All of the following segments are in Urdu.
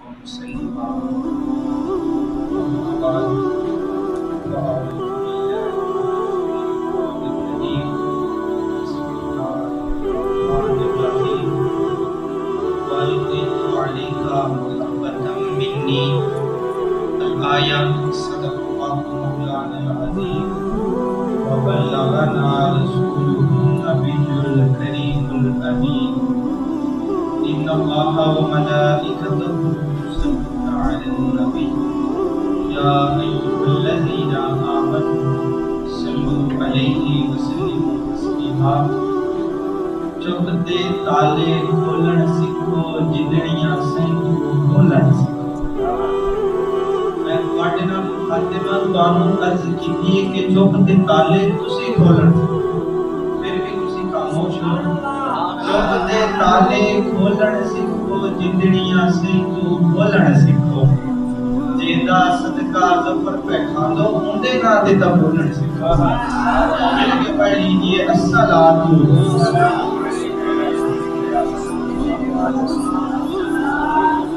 مسلما أما بعد فأعوذ بالله من الشيطان الرجيم. بسم الله الرحمن الرحيم. وألقيت عليك محبة مني الآية. صدق الله مولانا العظيم وبلغنا رسوله النبي الكريم الأمين. إن الله وملائكته يصلون على النبي يا أيها الذين آمنوا صلوا عليه وسلموا تسليما. چپ دے تالے کھولن سکھو جدڑیاں سنگو کھولن سکھو. میں تواڈے نال مخاطباں تانوں عرض کیتی ہے کہ چپ دے تالے تسی کھولن سکھو، پھر بھی تسی خاموش ہو. چپ دے تالے کھولن سکھو جدڑیاں سنگو کھولن سکھو. جیدا صدقہ ظفر پہچاندو اونڈے نہ دے تا بولن سکھو. مل کے پڑھ لیجئے الصلاۃ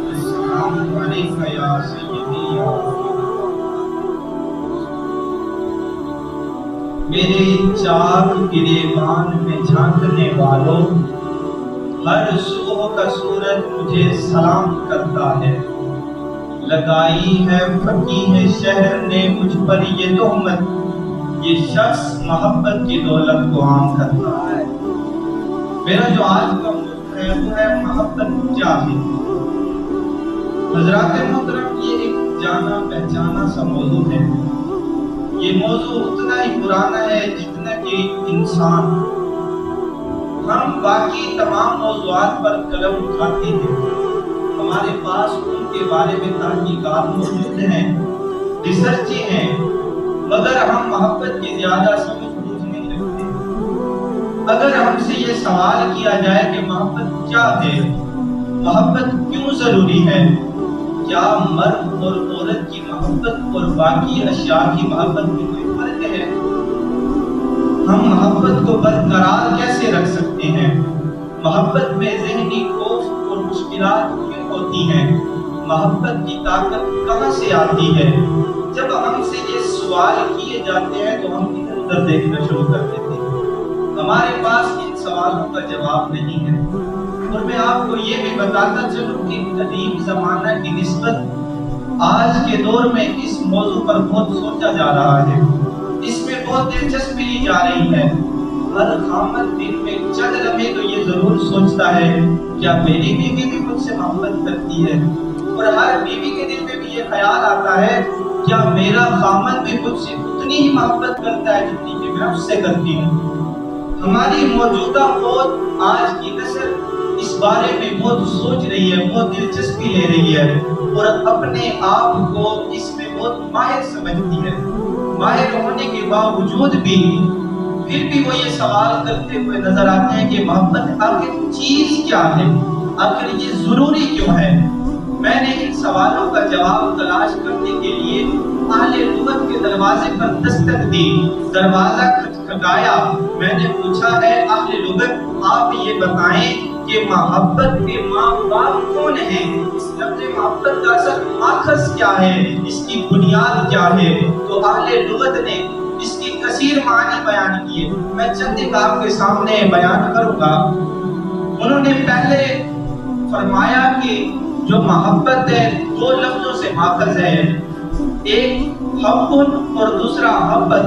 السلام علیک یا سیدی یا میرے چاک گریبان میں جھانکنے والوں، ہر صبح کا سورج مجھے سلام کرتا ہے. لگائی ہے فقیہ شہر نے مجھ پر یہ تہمت، یہ شخص محبت کی دولت کو عام کرتا ہے. میرا جو آج کا موضوع ہے وہ ہے محبت جاہد. حضرات محترم، یہ ایک جانا پہچانا سا موضوع ہے. یہ موضوع اتنا ہی پرانا ہے جتنا کہ انسان. ہم باقی تمام موضوعات پر قلم اٹھاتے ہیں، ہمارے پاس ان کے بارے میں تحقیقات موجود ہیں، ریسرچیں ہیں، مگر ہم محبت کی زیادہ سمجھ بوجھ نہیں رکھتے. اگر ہم سے یہ سوال کیا جائے کہ محبت کیا ہے، محبت کیوں ضروری ہے، کیا مرد اور عورت کی محبت اور باقی اشیاء کی محبت میں کوئی فرق ہے، ہم محبت کو برقرار کیسے رکھ سکتے ہیں، محبت میں ذہنی خوف اور مشکلات کیوں ہوتی ہیں، محبت کی طاقت کہاں سے آتی ہے. جب ہم سے یہ سوال کیے جاتے ہیں تو ہم ادھر ادھر دیکھنا شروع کر دیتے ہیں. ہمارے پاس ان سوالوں کا جواب نہیں ہے. اور میں آپ کو یہ بھی بتاتا چلوں کہ قدیم زمانہ کی نسبت آج کے دور میں اس موضوع پر بہت سوچا جا رہا ہے، اس میں بہت دلچسپی لی جا رہی ہے. ہر خامد دن میں چند لمحے تو یہ ضرور سوچتا ہے کیا میری بیوی بھی مجھ سے محبت کرتی ہے، اور ہر بیوی کے دل میں بھی یہ خیال آتا ہے کیا میرا خامد بھی مجھ سے اتنی ہی محبت کرتا ہے جتنی کہ میں اس سے کرتی ہوں. ہماری موجودہ فوج آج کی نسل اس بارے میں بہت سوچ رہی ہے، بہت دلچسپی لے رہی ہے، اور اپنے آپ کو اس میں بہت ماہر سمجھتی ہے. ماہر ہونے کے باوجود بھی پھر بھی وہ یہ سوال کرتے ہوئے نظر آتے ہیں کہ محبت آخر چیز کیا ہے، آخر یہ ضروری کیوں ہے. میں نے ان سوالوں کا جواب تلاش کرنے کے لیے اہل لغت کے دروازے پر دستک دی، دروازہ کھٹکھٹایا. میں نے پوچھا ہے اہل لغت آپ یہ بتائیں کہ محبت کے ماں باپ کون ہیں، اس لفظ محبت کا اصل ماخذ کیا ہے، اس کی بنیاد کیا ہے. تو اہل لغت نے اس کی کثیر معنی بیان کیے. میں چند ایک آپ کے سامنے بیان کروں گا. انہوں نے پہلے فرمایا کہ جو محبت ہے دو لفظوں سے ماخذ ہے، ایک حب اور دوسرا حبت،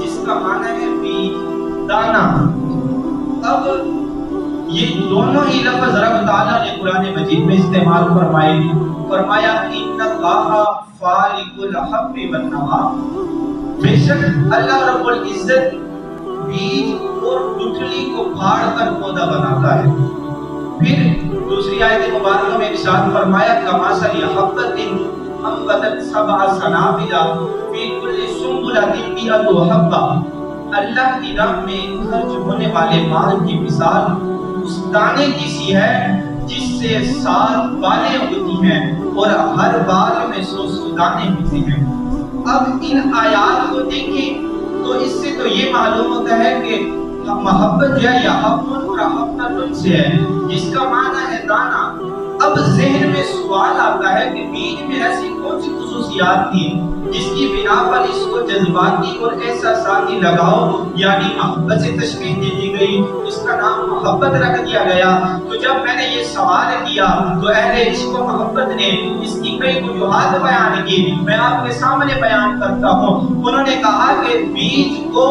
جس کا معنی ہے بیج، دانا. اب یہ دونوں ہی لفظ رب تعالیٰ نے قرآن مجید میں استعمال فرمایا ان اللہ فالق الحب والنوى. بے شک اللہ رب العزت بیج اور گٹھلی کو پھاڑ کر پودا بناتا ہے. پھر دوسری آیت مبارکہ میں ارشاد فرمایا کمثل حبۃ انبتت سبع سنابل فی کل سنبلۃ مئۃ حبۃ. اللہ کی راہ میں خرچ ہونے والے مال کی مثال اس دانے کی سی ہے جس سے 7 بالیں ہوتی ہیں اور ہر بال میں 100 دانے ہوتے ہیں. اب ان آیات کو دیکھیں تو اس سے تو یہ معلوم ہوتا ہے کہ محبت جو ہے یحبن اور حبتن سے ہے جس کا معنی ہے دانا. اب ذہن میں سوال آتا بیج میں ایسی کون سی خصوصیات تھی جس کی بنا پر اس کو جذباتی اور احساساتی لگاؤ یعنی محبت سے تشبیہ دے دی گئی، اس کا نام محبت رکھ دیا گیا؟ تو جب میں نے یہ سوال کیا تو اہل عشق و محبت نے اس کی کئی وجوہات بیان کی، میں آپ کے سامنے بیان کرتا ہوں۔ انہوں نے کہا کہ بیج کو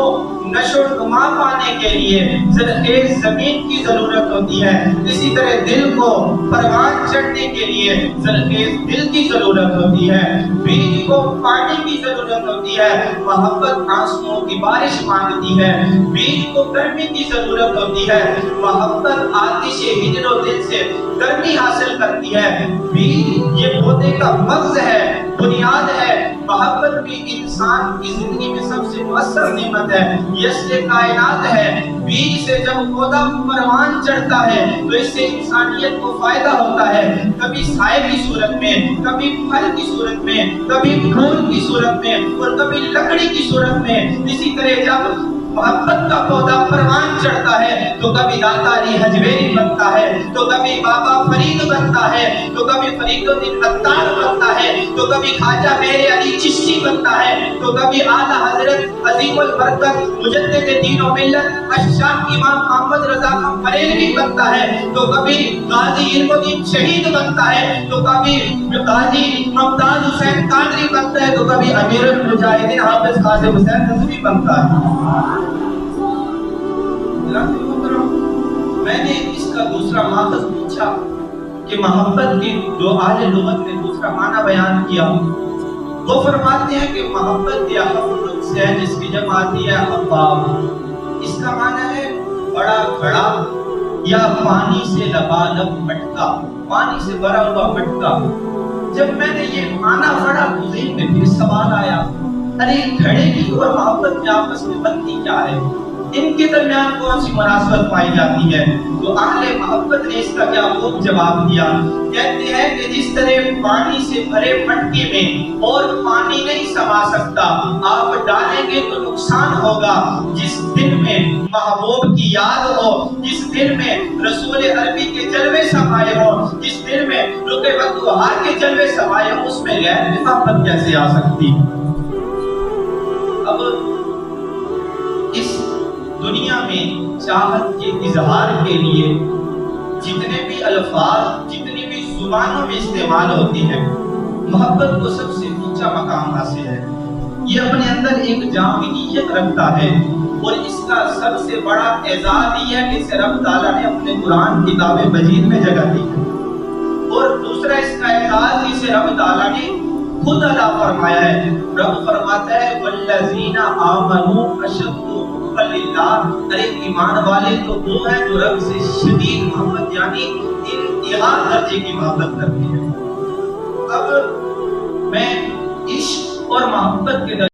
نشو و نما پانے کے لیے زرخیز زمین کی ضرورت ہوتی ہے، اسی طرح دل کو پروان چڑھنے کے لیے زرخیز دل کی ضرورت ہوتی ہے، بیج کو پانی کی ضرورت ہوتی ہے، محبت آنسوؤں کی بارش مانگتی ہے، بیج کو گرمی کی ضرورت ہوتی ہے، محبت آتش ہجر و دل سے گرمی حاصل کرتی ہے، بیج یہ پودے کا مغز ہے، بنیاد ہے، محبت بھی انسان کی زندگی میں سب سے مؤثر نعمت ہے، یہ اصل کائنات ہے۔ بیج سے جب پودا پروان چڑھتا ہے تو اس سے انسانیت کو فائدہ ہوتا ہے، کبھی سائے کی صورت میں، کبھی پھل کی صورت میں، کبھی پھول کی صورت میں اور کبھی لکڑی کی صورت میں۔ اسی طرح جب محبت کا پودا پروان چڑھتا ہے تو کبھی داتا علی حجویری بنتا ہے، تو کبھی بابا فرید بنتا ہے، تو کبھی فرید الدین عطار بنتا ہے، تو کبھی خواجہ میر علی چشتی بنتا ہے، تو کبھی اعلیٰ حضرت عظیم البرکت مجدد دین و ملت الشیخ امام محمد رضا خان بریلوی بنتا ہے، تو کبھی غازی علم الدین شہید بنتا ہے، تو کبھی غازی ممتاز حسین قادری بنتا ہے، تو کبھی امیر المجاہدین حافظ قاسم حسین نظوی بنتا ہے۔ میں نے اس کا دوسرا ماخذ پوچھا کہ محبت کی جو اہل لغت نے دوسرا معنی بیان کیا، وہ فرماتے ہیں کہ محبت یا حب سے ہے جس کی جمع آتی ہے حباب، اس کا معنی ہے بڑا گھڑا یا پانی سے لبالب مٹکا، پانی سے بھرا ہوا مٹکا۔ جب میں نے یہ معنی پڑھا تو ذہن میں پھر سوال آیا، ارے گھڑے کی اور محبت میں آپس میں بنتی کیا ہے؟ ان کے درمیان کون سی مناسبت پائی جاتی ہے؟ تو اہل محبت نے اس کا کیا خوب جواب دیا، کہتے ہیں کہ جس طرح پانی سے بھرے مٹکے میں اور پانی نہیں سما سکتا، آپ ڈالیں گے تو نقصان ہوگا، جس دل میں محبوب کی یاد ہو، جس دل میں رسول عربی کے جلوے سمائے ہو، جس دل میں رق وقوہار کے جلوے سمائے ہو، اس میں غیر محبت کیسے آ سکتی؟ اب اس دنیا میں چاہت کے اظہار کے لیے جتنے بھی الفاظ جتنی بھی زبانوں میں استعمال ہوتی ہیں، محبت کو سب سے اونچا مقام حاصل ہے، یہ اپنے اندر ایک جامعیت رکھتا ہے، اور اس کا سب سے بڑا اعزاز یہ ہے کہ اسے رب تعالیٰ نے اپنے قرآن کتاب مجید میں جگہ دی ہے، اور دوسرا اس کا اعزاز جسے رب تعالیٰ نے خود ادا فرمایا ہے۔ رب فرماتا ہے والذین آمنوا اشد حبا للہ، ارے ایمان والے تو وہ ہیں جو رب سے شدید محبت یعنی انتہا درجے کی محبت کرتے ہیں۔ اب میں عشق اور محبت کے